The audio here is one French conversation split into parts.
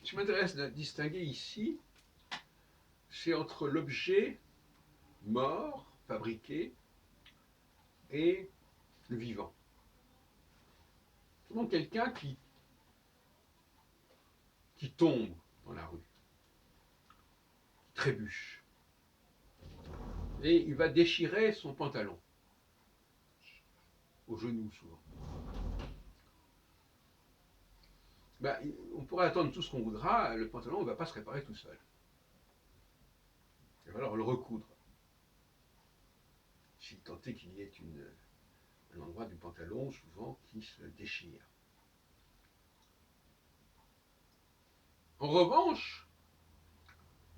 Ce qui m'intéresse de distinguer ici, c'est entre l'objet mort, fabriqué, et le vivant. C'est donc quelqu'un qui tombe dans la rue, qui trébuche, et il va déchirer son pantalon, au genou souvent. Ben, on pourrait attendre tout ce qu'on voudra, le pantalon ne va pas se réparer tout seul. Il va falloir le recoudre. Si tant est qu'il y ait un endroit du pantalon souvent qui se déchire. En revanche,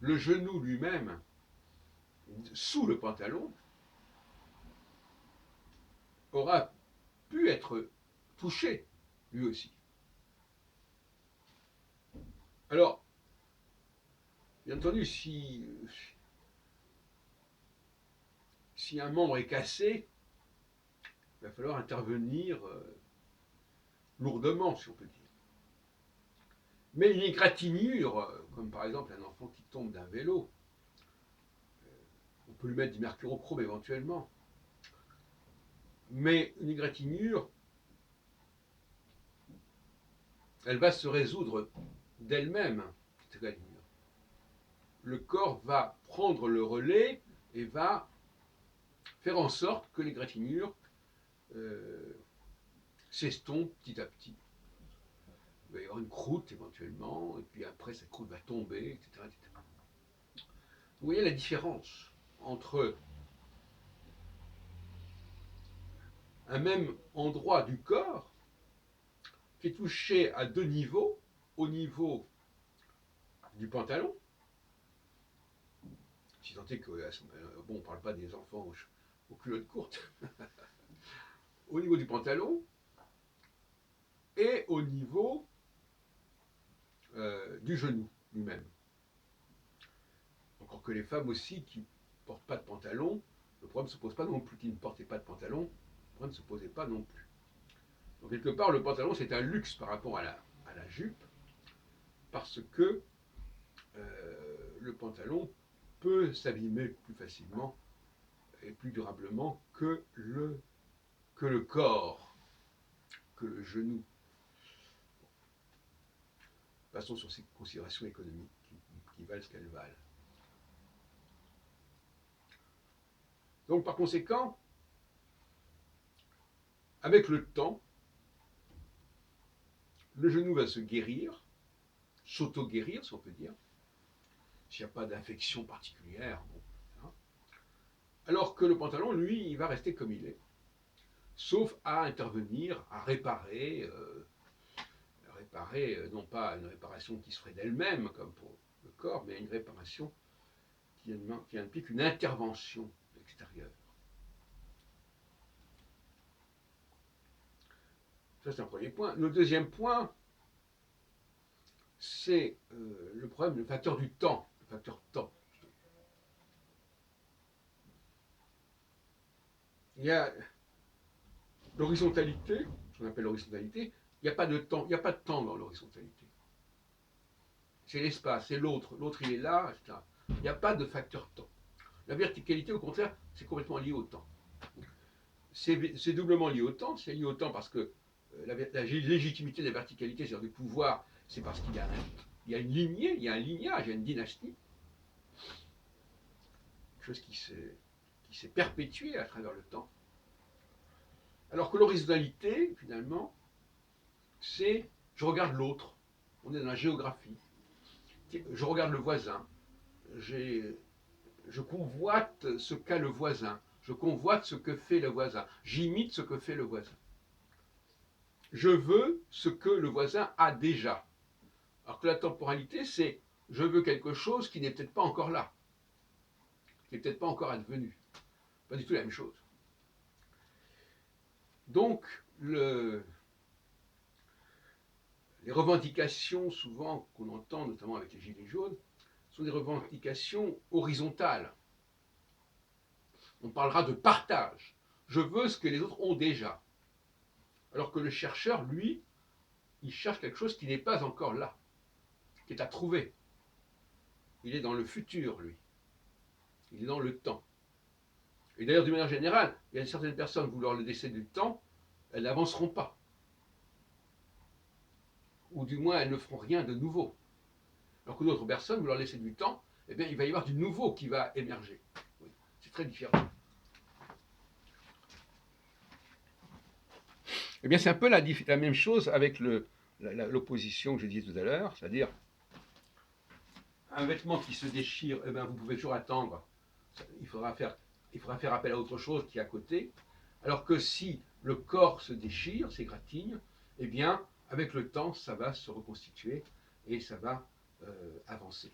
le genou lui-même, sous le pantalon, aura pu être touché, lui aussi. Alors, bien entendu, si un membre est cassé, il va falloir intervenir lourdement, si on peut dire. Mais une égratignure, comme par exemple un enfant qui tombe d'un vélo, on peut lui mettre du mercurochrome éventuellement. Mais une égratignure, elle va se résoudre d'elle-même, cette égratignure. Le corps va prendre le relais et va faire en sorte que l'égratignure s'estompe petit à petit. Il va y avoir une croûte éventuellement, et puis après cette croûte va tomber, etc. etc. Vous voyez la différence entre un même endroit du corps qui est touché à deux niveaux, au niveau du pantalon, si tant est que, bon, on ne parle pas des enfants aux culottes courtes, au niveau du pantalon et au niveau du genou lui-même. Encore que les femmes aussi qui ne portent pas de pantalon, le problème ne se pose pas non plus, qui ne portaient pas de pantalon, le problème ne se posait pas non plus. Donc quelque part, le pantalon, c'est un luxe par rapport à la jupe, parce que le pantalon peut s'abîmer plus facilement et plus durablement que le corps, que le genou. Passons sur ces considérations économiques qui valent ce qu'elles valent. Donc par conséquent, avec le temps, le genou va se guérir, s'auto-guérir, si on peut dire, s'il n'y a pas d'infection particulière. Bon, hein. Alors que le pantalon, lui, il va rester comme il est, sauf à intervenir, à réparer, non pas une réparation qui se ferait d'elle-même, comme pour le corps, mais une réparation qui implique une intervention extérieure. Ça, c'est un premier point. Le deuxième point, c'est le problème, le facteur du temps, le facteur temps. Il y a l'horizontalité, ce qu'on appelle l'horizontalité, il n'y a pas de temps, il n'y a pas de temps dans l'horizontalité. C'est l'espace, c'est l'autre, l'autre il est là, etc. Il n'y a pas de facteur temps. La verticalité, au contraire, c'est complètement lié au temps. C'est doublement lié au temps, c'est lié au temps parce que la légitimité de la verticalité, c'est-à-dire du pouvoir, c'est parce qu'il y a une lignée, il y a un lignage, il y a une dynastie, quelque chose qui s'est perpétué à travers le temps. Alors que l'horizontalité, finalement, c'est je regarde l'autre, on est dans la géographie, je regarde le voisin, je convoite ce qu'a le voisin, je convoite ce que fait le voisin, j'imite ce que fait le voisin. Je veux ce que le voisin a déjà. Alors que la temporalité, c'est je veux quelque chose qui n'est peut-être pas encore là, qui n'est peut-être pas encore advenu. Pas du tout la même chose. Donc, les revendications souvent qu'on entend, notamment avec les Gilets jaunes, sont des revendications horizontales. On parlera de partage. Je veux ce que les autres ont déjà. Alors que le chercheur, lui, il cherche quelque chose qui n'est pas encore là, qui est à trouver. Il est dans le futur, lui. Il est dans le temps. Et d'ailleurs, d'une manière générale, il y a certaines personnes, vous leur laissez du temps, elles n'avanceront pas. Ou du moins, elles ne feront rien de nouveau. Alors que d'autres personnes, vous leur laissez du temps, eh bien, il va y avoir du nouveau qui va émerger. Oui, c'est très différent. Eh bien, c'est un peu la même chose avec l'opposition que je disais tout à l'heure, c'est-à-dire un vêtement qui se déchire, eh bien, vous pouvez toujours attendre. Il faudra faire appel à autre chose qui est à côté. Alors que si le corps se déchire, s'égratigne, eh bien, avec le temps, ça va se reconstituer et ça va avancer.